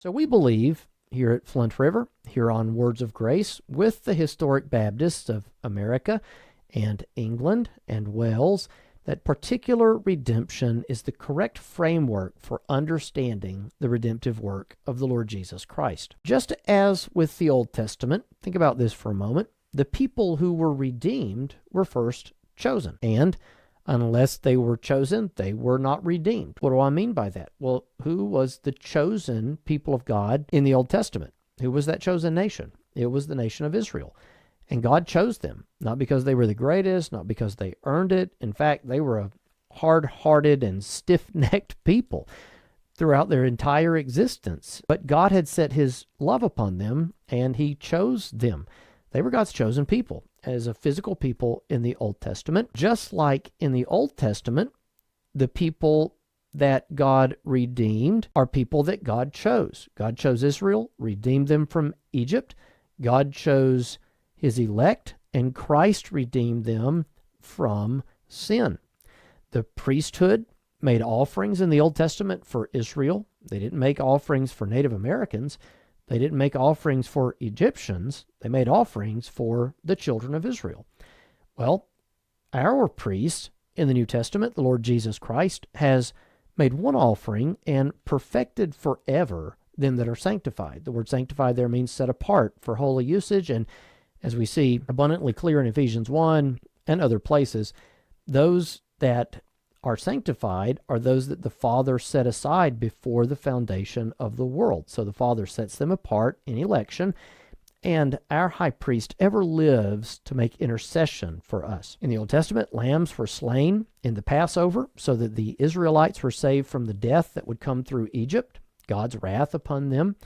So we believe here at Flint River, here on Words of Grace, with the historic Baptists of America and England and Wales, that particular redemption is the correct framework for understanding the redemptive work of the Lord Jesus Christ. Just as with the Old Testament, think about this for a moment, the people who were redeemed were first chosen, and unless they were chosen, they were not redeemed. What do I mean by that? Well, who was the chosen people of God in the Old Testament? Who was that chosen nation? It was the nation of Israel. And God chose them, not because they were the greatest, not because they earned it. In fact, they were a hard-hearted and stiff-necked people throughout their entire existence. But God had set his love upon them, and he chose them. They were God's chosen people as a physical people in the Old Testament. Just like in the Old Testament, the people that God redeemed are people that God chose. God chose Israel, redeemed them from Egypt. God chose his elect, and Christ redeemed them from sin. The priesthood made offerings in the Old Testament for Israel. They didn't make offerings for Native Americans. They didn't make offerings for Egyptians. They made offerings for the children of Israel. Well, our priest in the New Testament, the Lord Jesus Christ, has made one offering and perfected forever them that are sanctified. The word sanctified there means set apart for holy usage, and as we see abundantly clear in Ephesians 1 and other places, those that are sanctified are those that the Father set aside before the foundation of the world. So the Father sets them apart in election, and our high priest ever lives to make intercession for us. In the Old Testament, lambs were slain in the Passover so that the Israelites were saved from the death that would come through Egypt, God's wrath upon them.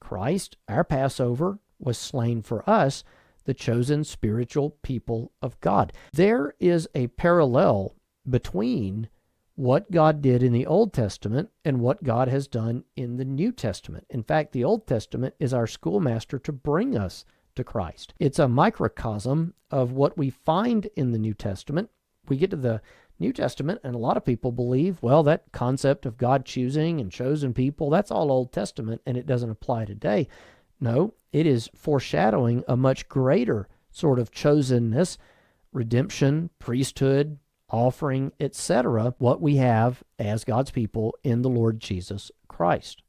Christ, our Passover, was slain for us, the chosen spiritual people of God. There is a parallel between what God did in the Old Testament and what God has done in the New Testament. In fact, the Old Testament is our schoolmaster to bring us to Christ. It's a microcosm of what we find in the New Testament. We get to the New Testament, and a lot of people believe, well, that concept of God choosing and chosen people, that's all Old Testament, and it doesn't apply today. No, it is foreshadowing a much greater sort of chosenness, redemption, priesthood, offering, etc., what we have as God's people in the Lord Jesus Christ.